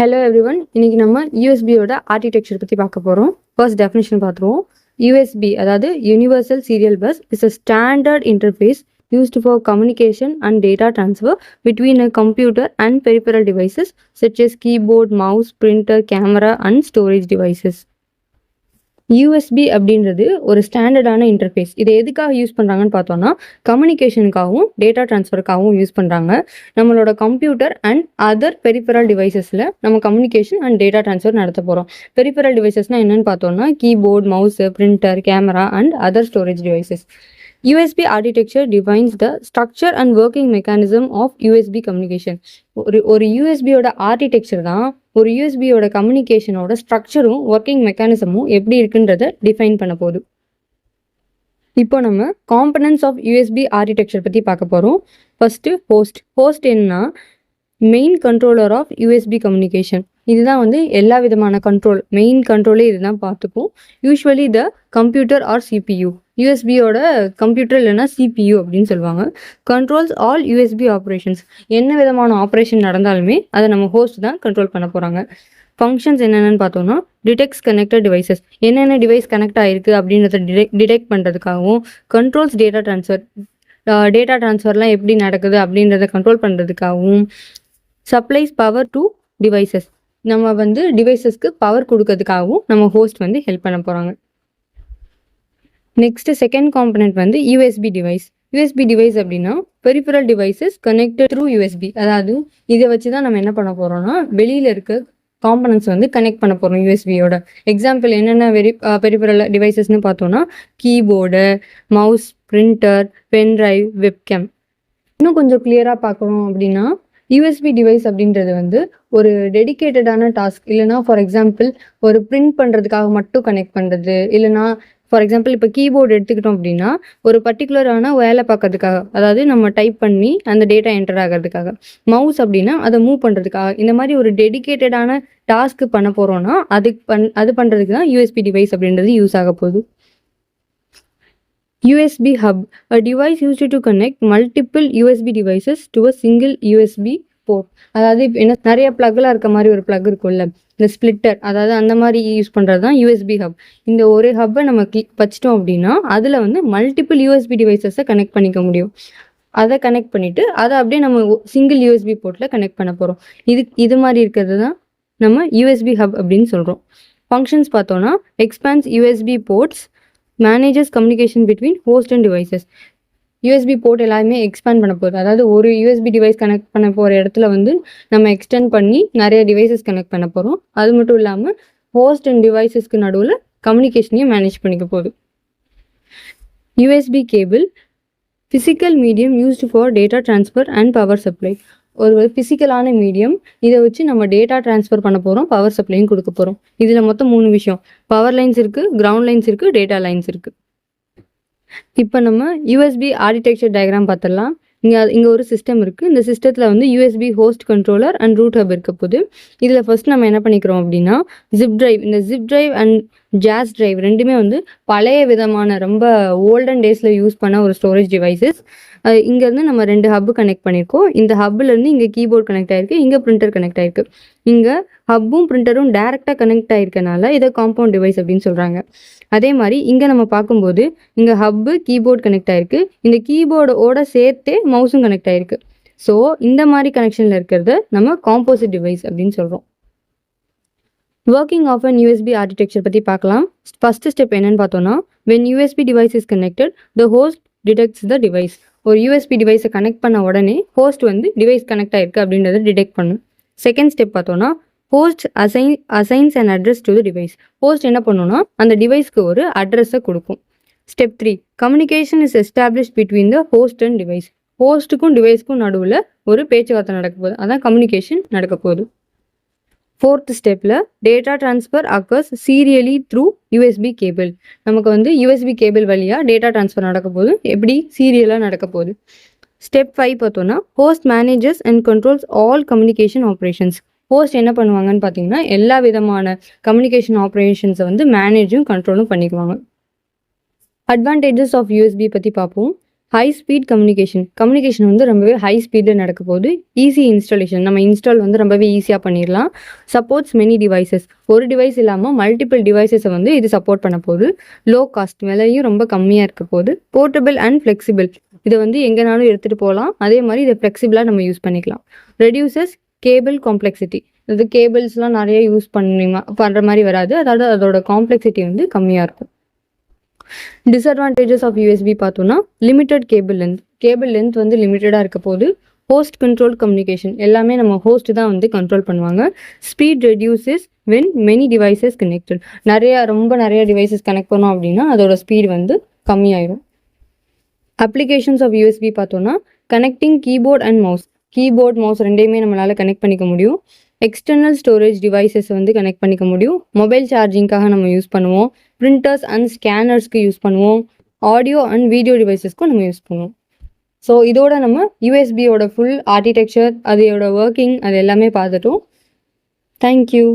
Hello everyone. இன்னைக்கு நம்ம யூஎஸ்பியோட architecture பத்தி பார்க்க போறோம். ஃபர்ஸ்ட் டெஃபினிஷன் பார்த்துருவோம். யூஎஸ்பி அதாவது universal serial bus is a standard interface used for communication and data transfer between a computer and peripheral devices such as keyboard, mouse, printer, camera and storage devices. USB அப்படின்றது ஒரு ஸ்டாண்டர்டான interface. இதை எதுக்காக use பண்ணுறாங்கன்னு பார்த்தோன்னா கம்யூனிகேஷனுக்காகவும் data ட்ரான்ஸ்ஃபருக்காகவும் use பண்ணுறாங்க. நம்மளோட computer and other peripheral டிவைசஸில் நம்ம communication and data transfer நடத்த போகிறோம். பெரிஃபரல் டிவைசஸ்னால் என்னென்னு பார்த்தோன்னா keyboard, mouse, printer, camera and other storage devices. USB architecture defines the structure and working mechanism of USB communication. ஒரு யூஎஸ்பியோட ஆர்கிடெக்சர் தான் ஒரு யூஎஸ்பியோட கம்யூனிகேஷனோட ஸ்ட்ரக்சரும் ஒர்க்கிங் மெக்கானிசமும் எப்படி இருக்குன்றத டிஃபைன் பண்ண போகுது. இப்போ நம்ம காம்பனன்ட்ஸ் ஆஃப் யூஎஸ்பி ஆர்கிடெக்சர் பற்றி பார்க்க போகிறோம். ஃபர்ஸ்ட்டு ஹோஸ்ட் என்னன்னா main controller of USB communication. இதுதான் எல்லா விதமான மெயின் கண்ட்ரோலே இதுதான் பார்த்துக்கும். Usually the computer or CPU. யூஎஸ்பியோட கம்ப்யூட்டர் இல்லைன்னா சிபியூ அப்படின்னு சொல்லுவாங்க. Controls all USB operations. என்ன விதமான ஆப்ரேஷன் நடந்தாலுமே அதை நம்ம ஹோஸ்ட் தான் கண்ட்ரோல் பண்ண போகிறாங்க. ஃபங்க்ஷன்ஸ் என்னென்னு பார்த்தோம்னா டிடெக்ட்ஸ் கனெக்டட் டிவைசஸ். என்னென்ன டிவைஸ் கனெக்ட் ஆகிருக்கு அப்படின்றத டிடெக்ட் பண்ணுறதுக்காகவும், கண்ட்ரோல்ஸ் டேட்டா ட்ரான்ஸ்ஃபர்லாம் எப்படி நடக்குது அப்படின்றத கண்ட்ரோல் பண்ணுறதுக்காகவும், சப்ளைஸ் பவர் டு டிவைசஸ். நம்ம டிவைசஸ்க்கு பவர் கொடுக்கறதுக்காகவும் நம்ம ஹோஸ்ட் ஹெல்ப் பண்ண போகிறாங்க. Next second component USB device. USB device அப்படின்னா peripheral devices connected through USB. அதாவது இதை வச்சு தான் நம்ம என்ன பண்ண போகிறோம்னா வெளியில் இருக்க காம்பனன்ட்ஸ் கனெக்ட் பண்ண போகிறோம் யூஎஸ்பியோட. எக்ஸாம்பிள் என்னென்ன பெரிஃபரல் டிவைசஸ்ன்னு பார்த்தோன்னா keyboard, mouse, printer, pendrive, webcam. இன்னும் கொஞ்சம் கிளியராக பார்க்கணும் அப்படின்னா யூஎஸ்பி டிவைஸ் அப்படின்றது ஒரு டெடிக்கேட்டடான டாஸ்க். இல்லைனா ஃபார் எக்ஸாம்பிள் ஒரு பிரிண்ட் பண்ணுறதுக்காக மட்டும் கனெக்ட் பண்ணுறது, இல்லைனா ஃபார் எக்ஸாம்பிள் இப்போ கீபோர்டு எடுத்துக்கிட்டோம் அப்படின்னா ஒரு பர்டிகுலரான வேலை பார்க்கறதுக்காக, அதாவது நம்ம டைப் பண்ணி அந்த டேட்டா என்டர் ஆகிறதுக்காக. மவுஸ் அப்படின்னா அதை மூவ் பண்ணுறதுக்காக. இந்த மாதிரி ஒரு டெடிக்கேட்டடான டாஸ்க்கு பண்ண போகிறோன்னா அது பண்ணுறதுக்கு தான் யூஎஸ்பி டிவைஸ் அப்படின்றது யூஸ் ஆக போகுது. USB hub, a device used to connect multiple USB devices to a single USB port. அதாவது நிறைய பிளக்லாம் இருக்க மாதிரி ஒரு பிளக் இருக்கும்ல, இந்த ஸ்பிளிட்டர், அதாவது அந்த மாதிரி யூஸ் பண்ணுறது தான் யூஎஸ்பி ஹப். இந்த ஒரு ஹப்பை நம்ம வச்சிட்டோம் அப்படின்னா அதில் மல்டிபிள் யூஎஸ்பி டிவைசஸை கனெக்ட் பண்ணிக்க முடியும். அதை கனெக்ட் பண்ணிவிட்டு அதை அப்படியே நம்ம சிங்கிள் யூஎஸ்பி போர்ட்டில் கனெக்ட் பண்ண போகிறோம். இது மாதிரி இருக்கிறது தான் நம்ம யூஎஸ்பி ஹப் அப்படின்னு சொல்கிறோம். ஃபங்க்ஷன்ஸ் பார்த்தோன்னா expands USB ports, manages communication between host and devices. USB port எல்லாருமே எக்ஸ்பேண்ட் பண்ண போகுது. அதாவது ஒரு யூஎஸ்பி டிவைஸ் கனெக்ட் பண்ண போகிற இடத்துல நம்ம எக்ஸ்டெண்ட் பண்ணி நிறைய டிவைசஸ் கனெக்ட் பண்ண போகிறோம். அது மட்டும் இல்லாமல் ஹோஸ்ட் அண்ட் டிவைசஸ்க்கு நடுவில் கம்யூனிகேஷனையும் மேனேஜ் பண்ணிக்க போகுது. USB cable, physical medium used for data transfer and power supply. ஒரு ஃபிசிக்கலான மீடியம், இதை வச்சு நம்ம டேட்டா ட்ரான்ஸ்ஃபர் பண்ண போகிறோம், பவர் சப்ளையும் கொடுக்க போகிறோம். இதில் மொத்தம் 3 விஷயம். பவர் லைன்ஸ் இருக்குது, கிரவுண்ட் லைன்ஸ் இருக்குது, டேட்டா லைன்ஸ் இருக்குது. இப்போ நம்ம யூஎஸ்பி ஆர்கிடெக்சர் டயக்ராம் பார்த்துடலாம். இங்கே ஒரு சிஸ்டம் இருக்குது. இந்த சிஸ்டத்தில் USB host controller and root hub இருக்க போது. இதில் ஃபர்ஸ்ட் நம்ம என்ன பண்ணிக்கிறோம் அப்படின்னா ஜிப் டிரைவ். இந்த zip drive and Jaz drive ரெண்டுமே பழைய விதமான ரொம்ப ஓல்டன் டேஸில் யூஸ் பண்ண ஒரு ஸ்டோரேஜ் டிவைசஸ். இங்கேருந்து நம்ம 2 ஹப்பு கனெக்ட் பண்ணியிருக்கோம். இந்த ஹப்புலேருந்து இங்கே கீபோர்ட் கனெக்ட் ஆகிருக்கு, இங்கே பிரிண்டர் கனெக்ட் ஆகிருக்கு. இங்கே ஹப்பும் பிரிண்டரும் டேரெக்டாக கனெக்ட் ஆகிருக்கனால இதை காம்பவுண்ட் டிவைஸ் அப்படின்னு சொல்கிறாங்க. அதே மாதிரி இங்கே நம்ம பார்க்கும்போது இங்கே ஹப்பு, கீபோர்ட் கனெக்ட் ஆகிருக்கு, இந்த கீபோர்டோட சேர்த்தே மவுஸும் கனெக்ட் ஆகிருக்கு. ஸோ இந்த மாதிரி கனெக்ஷனில் இருக்கிறத நம்ம காம்போசிட் டிவைஸ் அப்படின்னு சொல்கிறோம். Working of an USB architecture பற்றி பார்க்கலாம். ஃபர்ஸ்ட் ஸ்டெப் என்னன்னு பார்த்தோன்னா when USB device is connected the host detects the device. ஒரு யூஎஸ்பி டிவைஸை கனெக்ட் பண்ண உடனே ஹோஸ்ட் டிவைஸ் கனெக்ட் ஆகிருக்கு அப்படின்றத டிடெக்ட் பண்ணும். செகண்ட் ஸ்டெப் பார்த்தோன்னா host assigns and address to the device. Host என்ன பண்ணுன்னா அந்த டிவைஸ்க்கு ஒரு அட்ரஸை கொடுக்கும். Step 3 communication is establish between the host and device. ஹோஸ்ட்டுக்கும் டிவைஸ்க்கும் நடுவில் ஒரு பேச்சுவார்த்தை நடக்க போகுது, அதான் கம்யூனிகேஷன் நடக்க போகுது. ஃபோர்த் ஸ்டெப்பில் data transfer occurs serially through USB cable. நமக்கு யூஎஸ்பி கேபிள் வழியாக டேட்டா ட்ரான்ஸ்ஃபர் நடக்க போகுது. எப்படி சீரியலாக நடக்க போகுது. ஸ்டெப் 5 பார்த்தோன்னா host manages and controls all communication operations. Host என்ன பண்ணுவாங்கன்னு பார்த்தீங்கன்னா எல்லா விதமான கம்யூனிகேஷன் ஆப்ரேஷன்ஸை மேனேஜும் கண்ட்ரோலும் பண்ணிக்குவாங்க. அட்வான்டேஜஸ் ஆஃப் யூஎஸ்பி பற்றி பார்ப்போம். ஹை ஸ்பீட் கம்யூனிகேஷன் வந்து ரொம்பவே ஹை ஸ்பீடில் நடக்க போகுது. ஈஸி இன்ஸ்டாலேஷன், நம்ம இன்ஸ்டால் வந்து ரொம்பவே ஈஸியாக பண்ணிடலாம். சப்போர்ட்ஸ் மெனி டிவைசஸ், ஒரு டிவைஸ் இல்லாமல் மல்டிபிள் டிவைசஸை வந்து இது சப்போர்ட் பண்ண போகுது. லோ காஸ்ட், விலையும் ரொம்ப கம்மியாக இருக்க போகுது. போர்ட்டபிள் அண்ட் ஃப்ளெக்சிபிள், இதை வந்து எங்கேனாலும் எடுத்துகிட்டு போகலாம். அதே மாதிரி இதை ஃப்ளெக்சிபிளாக நம்ம யூஸ் பண்ணிக்கலாம். ரெடியூசஸ் கேபிள் காம்ப்ளெக்சிட்டி, அது கேபிள்ஸ்லாம் நிறைய யூஸ் பண்ணுற மாதிரி வராது. அதாவது அதோட காம்ப்ளெக்சிட்டி வந்து கம்மியாக இருக்கும். டிஸ்அட்வான்டேஜஸ் ஆஃப் யூஎஸ்பி பார்த்தோம்னா லிமிட்டட் கேபிள் லென்த் வந்து லிமிட்டடாக இருக்க போது. ஹோஸ்ட் கண்ட்ரோல் கம்யூனிகேஷன், எல்லாமே நம்ம ஹோஸ்ட் தான் வந்து கண்ட்ரோல் பண்ணுவாங்க. Speed reduces when many devices connected, ரொம்ப நிறைய டிவைசஸ் கனெக்ட் பண்ணோம் அப்படின்னா அதோட ஸ்பீட் வந்து கம்மியாயிடும். அப்ளிகேஷன்ஸ் ஆஃப் யூஎஸ்பி பார்த்தோம்னா கனெக்டிங் கீபோர்ட் மவுஸ் ரெண்டையுமே நம்மளால் கனெக்ட் பண்ணிக்க முடியும். எக்ஸ்டர்னல் ஸ்டோரேஜ் டிவைசஸ் வந்து கனெக்ட் பண்ணிக்க முடியும். மொபைல் சார்ஜிங்காக நம்ம யூஸ் பண்ணுவோம். பிரிண்டர்ஸ் அண்ட் ஸ்கேனர்ஸ்க்கு யூஸ் பண்ணுவோம். ஆடியோ அண்ட் வீடியோ டிவைசஸ்க்கும் நம்ம யூஸ் பண்ணுவோம். ஸோ இதோட நம்ம யூஎஸ்பியோட ஃபுல் ஆர்கிடெக்சர், அதோட ஒர்க்கிங், அது எல்லாமே பார்த்துட்டோம். தேங்க்யூ.